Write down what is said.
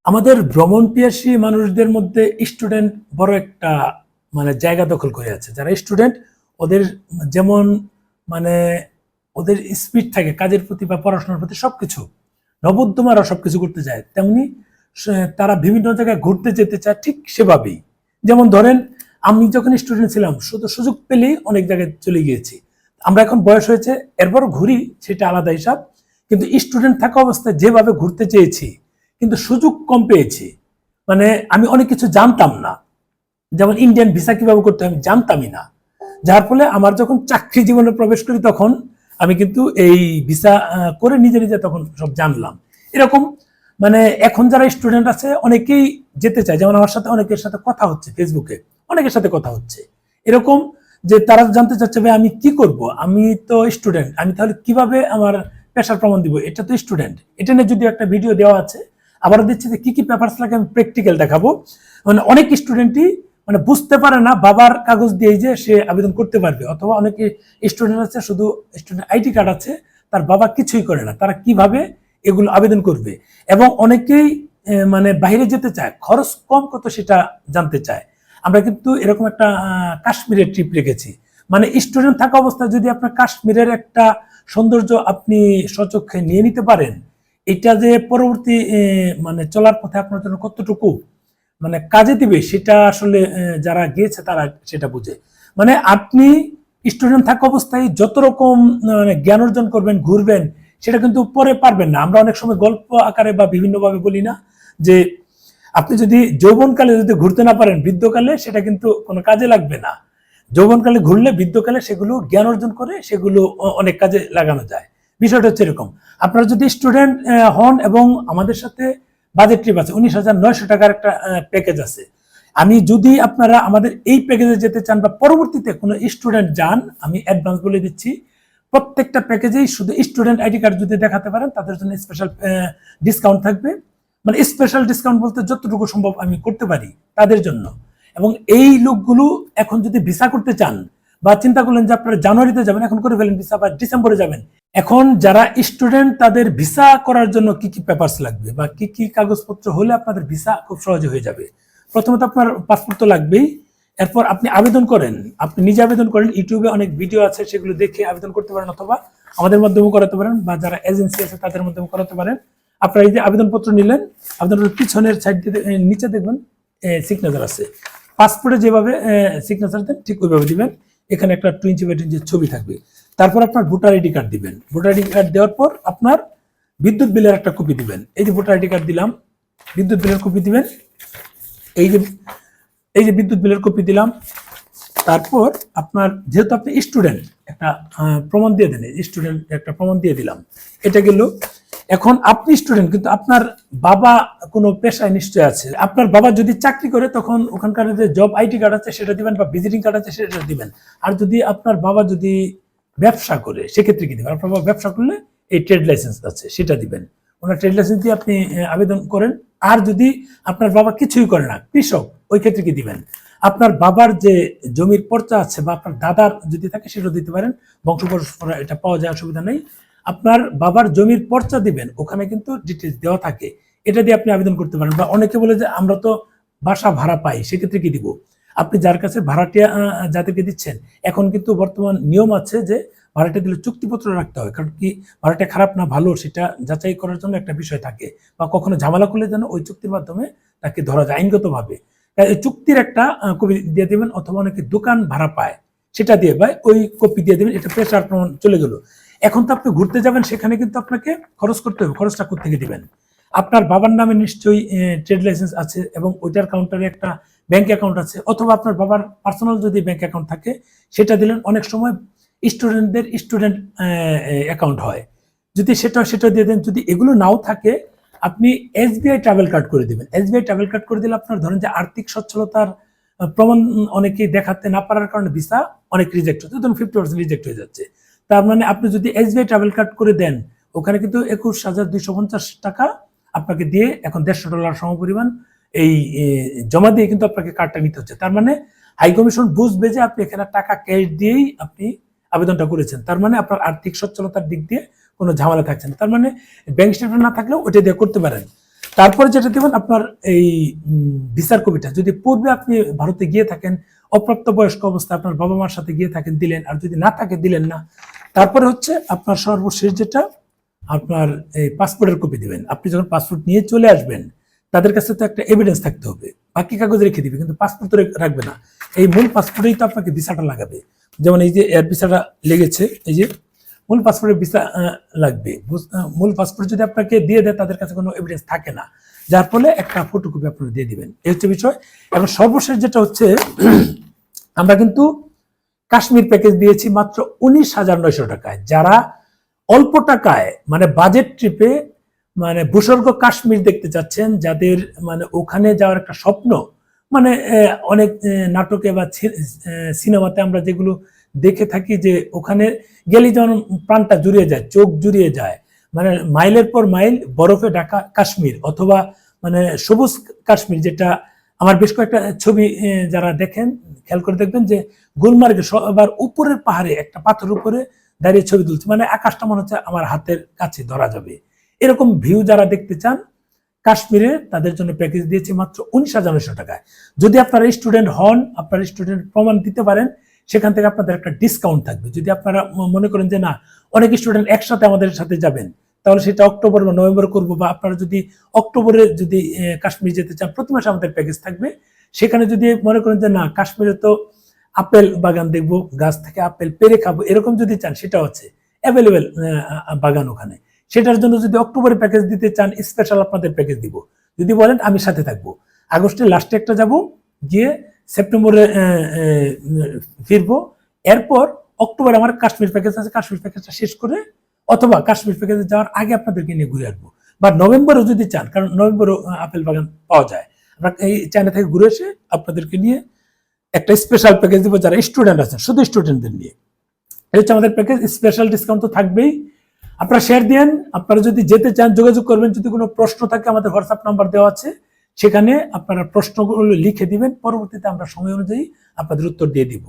আমাদের ভ্রমণ পিয়াসী মানুষদের মধ্যে স্টুডেন্ট বড় একটা জায়গা দখল করে আছে। যারা স্টুডেন্ট ওদের যেমন মানে ওদের স্পিড থাকে কাজের প্রতি বা পড়াশোনার প্রতি সবকিছু নবোদ্যমারা সবকিছু করতে যায়, তেমনি তারা বিভিন্ন জায়গায় ঘুরতে যেতে চায় ঠিক সেভাবেই। যেমন ধরেন আমি যখন স্টুডেন্ট ছিলাম শুধু সুযোগ পেলেই অনেক জায়গায় চলে গিয়েছি। আমরা এখন বয়স হয়েছে এরপরও ঘুরি, সেটা আলাদা হিসাব। কিন্তু স্টুডেন্ট থাকা অবস্থায় যেভাবে ঘুরতে চেয়েছি কিন্তু সুযোগ কম পেয়েছি। আমি অনেক কিছু জানতাম না, যেমন ইন্ডিয়ান ভিসা কিভাবে করতে হয় আমি জানতামই না। যার ফলে আমার যখন চাকরি জীবনে প্রবেশ করি তখন আমি কিন্তু এই ভিসা করে নিজে নিজে তখন সব জানলাম। এরকম এখন যারা স্টুডেন্ট আছে অনেকেই যেতে চায়, যেমন আমার সাথে অনেকের সাথে কথা হচ্ছে, ফেসবুকে অনেকের সাথে কথা হচ্ছে এরকম যে তারা জানতে চাচ্ছে ভাই আমি কি করব, আমি তো স্টুডেন্ট, আমি তাহলে কিভাবে আমার পেশার প্রমাণ দিব, এটা তো স্টুডেন্ট। এটা নিয়ে যদি একটা ভিডিও দেওয়া আছে, আবার দিচ্ছি যে কি কি পেপারস লাগে আমি প্র্যাকটিক্যাল দেখাবো। অনেক স্টুডেন্টই বুঝতে পারে না বাবার কাগজ দিয়ে যে সে আবেদন করতে পারবে, অথবা অনেকে স্টুডেন্ট আছে শুধু স্টুডেন্ট আইডি কার্ড আছে, তার বাবা কিছুই করে না, তারা কিভাবে এগুলো আবেদন করবে। এবং অনেকেই বাইরে যেতে চায়, খরচ কম কত সেটা জানতে চায়। আমরা কিন্তু এরকম একটা কাশ্মীরের ট্রিপ রেখেছি। স্টুডেন্ট থাকা অবস্থায় যদি আপনার কাশ্মীরের একটা সৌন্দর্য আপনি স্বচক্ষে নিয়ে নিতে পারেন, এটা যে পরবর্তী চলার পথে আপনার জন্য কতটুকু কাজে দিবে সেটা আসলে যারা গিয়েছে তারা সেটা বুঝে। আপনি স্টুডেন্ট থাকা অবস্থায় যত রকম জ্ঞান অর্জন করবেন, ঘুরবেন, সেটা কিন্তু পরে পারবেন না। আমরা অনেক সময় গল্প আকারে বা বিভিন্নভাবে বলি না যে আপনি যদি যৌবনকালে যদি ঘুরতে না পারেন, বৃদ্ধকালে সেটা কিন্তু কোনো কাজে লাগবে না। যৌবনকালে ঘুরলে বৃদ্ধকালে সেগুলো জ্ঞান অর্জন করে সেগুলো অনেক কাজে লাগানো যায়। বিষয়টা হচ্ছে এরকম, আপনারা যদি স্টুডেন্ট হন এবং আমাদের সাথে বাজেট ট্রিপ আছে, 19,900 টাকার একটা প্যাকেজ আছে। আমি যদি আপনারা আমাদের এই প্যাকেজে যেতে চান বা পরবর্তীতে কোনো স্টুডেন্ট যান, আমি অ্যাডভান্স বলে দিচ্ছি, প্রত্যেকটা প্যাকেজেই শুধু স্টুডেন্ট আইডি কার্ড যদি দেখাতে পারেন তাদের জন্য স্পেশাল ডিসকাউন্ট থাকবে। স্পেশাল ডিসকাউন্ট বলতে যতটুকু সম্ভব আমি করতে পারি তাদের জন্য। এবং এই লোকগুলো এখন যদি ভিসা করতে চান বা চিন্তা করলেন যে আপনারা জানুয়ারিতে যাবেন, এখন করে ফেলেন ভিসা, বা ডিসেম্বরে যাবেন। এখন যারা স্টুডেন্ট তাদের ভিসা করার জন্য কি কি পেপারস লাগবে বা কি কি কাগজপত্র হলে আপনাদের ভিসা খুব সহজে হয়ে যাবে। প্রথমত আপনার পাসপোর্ট তো লাগবেই। এরপর আপনি আবেদন করেন, আপনি নিজে আবেদন করেন, ইউটিউবে অনেক ভিডিও আছে সেগুলো দেখে আবেদন করতে পারেন, অথবা আমাদের মাধ্যমে করাতে পারেন, বা যারা এজেন্সি আছে তাদের মাধ্যমে করাতে পারেন। আপনারা এই যে আবেদনপত্র নিলেন, আবেদনের পিছনের সাইড দিয়ে নিচে দেখবেন সিগনেচার আছে। পাসপোর্টে যেভাবে সিগনেচার দেন ঠিক ওইভাবে দিবেন। এখানে একটা 20/20 ছবি থাকবে। তারপর আপনার ভোটার আইডি কার্ড দিবেন। ভোটার আইডি কার্ড দেওয়ার পর আপনার বিদ্যুৎ বিলের একটা কপি দিবেন। এই যে ভোটার আইডি কার্ড দিলাম, বিদ্যুৎ বিলের কপি দিবেন। এই যে বিদ্যুৎ বিলের কপি দিলাম। তারপর আপনার যেহেতু আপনি স্টুডেন্ট, একটা প্রমাণ দিয়ে দেন, স্টুডেন্ট একটা প্রমাণ দিয়ে দিলাম, এটা গেল। এখন আপনি স্টুডেন্ট কিন্তু আপনার বাবা কোনো পেশায় নিশ্চয় আছে। আপনার বাবা যদি চাকরি করে তখন ওখানকার যে জব আইডি কার্ড আছে সেটা দিবেন, বা ভিজিটিং কার্ড আছে সেটা দিবেন। আর যদি আপনার বাবা যদি ব্যবসা করে সেক্ষেত্রে কি দিবেন? আপনার বাবা ব্যবসা করলে এই ট্রেড লাইসেন্স আছে সেটা দিবেন। ওনার ট্রেড লাইসেন্স দিয়ে আপনি আবেদন করেন। আর যদি আপনার বাবা কিছুই করে না, কৃষক, ওই ক্ষেত্রে কি দিবেন? আপনার বাবার যে জমির পর্চা আছে বা আপনার দাদার যদি থাকে সেটাও দিতে পারেন, বংশ পরম্পরা এটা পাওয়া যায়, অসুবিধা নেই। আপনার বাবার জমির পর্চা দিবেন, ওখানে কিন্তু ডিটেলস দেওয়া থাকে, এটা দিয়ে আপনি আবেদন করতে পারেন। বা অনেকে বলে যে আমরা তো বাসা ভাড়া পাই, সেক্ষেত্রে কি দিব? আপনি যার কাছে ভাড়াটিয়া যাদেরকে দিচ্ছেন, এখন কিন্তু বর্তমান নিয়ম আছে যে ভাড়াটা দিলে চুক্তিপত্র রাখতে হয়, কারণ কি ভাড়াটা খারাপ না ভালো সেটা যাচাই করার জন্য একটা বিষয় থাকে, বা কখনো ঝামেলা করলে যেন ওই চুক্তির মাধ্যমে তাকে ধরা যায় আইনগতভাবে। এই চুক্তির একটা কপি দিয়ে দেবেন, অথবা অনেকে দোকান ভাড়া পায় সেটা দিয়ে ভাই ওই কপি দিয়ে দেবেন। এটা পেশার প্রমাণ চলে গেল। এখন তো আপনি ঘুরতে যাবেন, সেখানে কিন্তু আপনাকে খরচ করতে হবে। খরচটা কোত্থেকে দিবেন? আপনার বাবার নামে নিশ্চয়ই ট্রেড লাইসেন্স আছে এবং ওইটার কাউন্টারে একটা ব্যাংক অ্যাকাউন্ট আছে, অথবা আপনার বাবার পার্সোনাল যদি ব্যাংক অ্যাকাউন্ট থাকে সেটা দিলেন। অনেক সময় স্টুডেন্টদের স্টুডেন্ট অ্যাকাউন্ট হয়, যদি সেটা দিয়ে দেন। যদি এগুলো নাও থাকে আপনি এসবিআই ট্রাভেল কার্ড করে দিবেন। এসবিআই ট্রাভেল কার্ড করে দিলে আপনার ধরেন যে আর্থিক সচ্ছলতার প্রমাণ অনেকেই দেখাতে না পারার কারণে ভিসা অনেক রিজেক্ট হচ্ছে, ধরুন 50% রিজেক্ট হয়ে যাচ্ছে। তার আপনি যদি এসবিআই ট্রাভেল কার্ড করে দেন, ওখানে কিন্তু 21,250 টাকা আপনাকে দিয়ে এখন $150 সমপরিমাণ এই জমা দিয়ে কিন্তু আপনাকে কার্ডটা নিতে হচ্ছে। তার হাই কমিশন বুঝবে যে আপনি এখানে টাকা ক্যাশ দিয়েই আপনি আবেদনটা করেছেন। তার আপনার আর্থিক সচ্ছলতার দিক দিয়ে কোনো ঝামেলা থাকছে না। তার ব্যাংক স্টেটমেন্ট না থাকলেও ওইটা দিয়ে করতে পারেন। তারপরে যেটা দেবেন আপনার এই ভিসার কপিটা, যদি পূর্বে আপনি ভারতে গিয়ে থাকেন অপ্রাপ্ত বয়স্ক অবস্থায় আপনার বাবা মার সাথে গিয়ে থাকেন দিলেন, আর যদি না থাকে দিলেন না। তারপরে হচ্ছে আপনার সর্বশেষ যেটা আপনার এই পাসপোর্টের কপি দিবেন। আপনি যখন পাসপোর্ট নিয়ে চলে আসবেন তাদের কাছে তো একটা এভিডেন্স থাকতে হবে, বাকি কাগজ রেখে দিবে কিন্তু পাসপোর্ট তো রাখবে না। এই মূল পাসপোর্টেই তো আপনাকে ভিসাটা লাগাবে। যেমন এই যে এয়ার ভিসাটা লেগেছে, এই যে মূল পাসপোর্টের ভিসা লাগবে। মূল পাসপোর্ট যদি আপনাকে দিয়ে দেয় তাদের কাছে কোনো এভিডেন্স থাকে না, যার ফলে একটা ফটোকপি আপনারা দিয়ে দিবেন। এই হচ্ছে বিষয়। এবং সর্বশেষ যেটা হচ্ছে আমরা কিন্তু কাশ্মীর প্যাকেজ দিয়েছি মাত্র 19,900 টাকায়। যারা অল্প টাকায় মানে বাজেট ট্রিপে মানে ভূস্বর্গ কাশ্মীর দেখতে চাচ্ছেন, যাদের মানে ওখানে যাওয়ার একটা স্বপ্ন, মানে অনেক নাটকে বা সিনেমাতে আমরা যেগুলো দেখে থাকি যে ওখানে গেলে যেমন প্রাণটা জুড়িয়ে যায়, চোখ জুড়িয়ে যায়, মানে মাইলের পর মাইল বরফে ঢাকা কাশ্মীর, অথবা মানে সবুজ কাশ্মীর, যেটা আমার বেশ কয়েকটা ছবি যারা দেখেন খেয়াল করে দেখবেন যে গুলমার্গে সবার উপরের পাহাড়ে একটা পাথর উপরে দাঁড়িয়ে ছবি তুলছে, মানে আকাশটা মনে হচ্ছে আমার হাতের কাছে ধরা যাবে। এরকম ভিউ যারা দেখতে চান কাশ্মীরে, তাদের জন্য প্যাকেজ দিয়েছি মাত্র 19,900 টাকায়। যদি আপনারা স্টুডেন্ট হন, আপনারা স্টুডেন্ট প্রমাণ দিতে পারেন, সেখান থেকে আপনাদের একটা ডিসকাউন্ট থাকবে। যদি আপনারা মনে করেন যে না অনেক স্টুডেন্ট একসাথে আমাদের সাথে যাবেন, তাহলে সেটা অক্টোবর বা নভেম্বর করবো, বা আপনারা যদি অক্টোবরে যদি কাশ্মীর যেতে চান, প্রতি মাসে আমাদের প্যাকেজ থাকবে। সেখানে যদি মনে করেন যে না কাশ্মীরে তো আপেল বাগান দেখবো, গাছ থেকে আপেল পেরে খাবো, এরকম যদি চান, সেটা হচ্ছে অ্যাভেলেবেল বাগান ওখানে। সেটার জন্য যদি অক্টোবরে প্যাকেজ দিতে চান, স্পেশাল আপনাদের প্যাকেজ দিব। যদি বলেন আমি সাথে থাকবো, আগস্টের লাস্টে একটা যাব, গিয়ে সেপ্টেম্বরে ফিরবো, এরপর অক্টোবরে আমার কাশ্মীর প্যাকেজ আছে, কাশ্মীর প্যাকেজটা শেষ করে, অথবা কাশ্মীর প্যাকেজে যাওয়ার আগে আপনাদেরকে নিয়ে ঘুরে আসবো। বা নভেম্বরেও যদি চান, কারণ নভেম্বরেও আপেল বাগান পাওয়া যায়, আমরা এই চায়না থেকে ঘুরে এসে আপনাদেরকে নিয়ে একটা স্পেশাল প্যাকেজ দিব যারা স্টুডেন্ট আছেন, শুধু স্টুডেন্টদের নিয়ে। এই হচ্ছে আমাদের প্যাকেজ, স্পেশাল ডিসকাউন্ট তো থাকবেই। আপনারা শেয়ার দেন, আপনারা যদি যেতে চান যোগাযোগ করবেন। যদি কোনো প্রশ্ন থাকে আমাদের হোয়াটসঅ্যাপ নাম্বার দেওয়া আছে, সেখানে আপনারা প্রশ্নগুলো লিখে দিবেন, পরবর্তীতে আমরা সময় অনুযায়ী আপনাদের উত্তর দিয়ে দিব।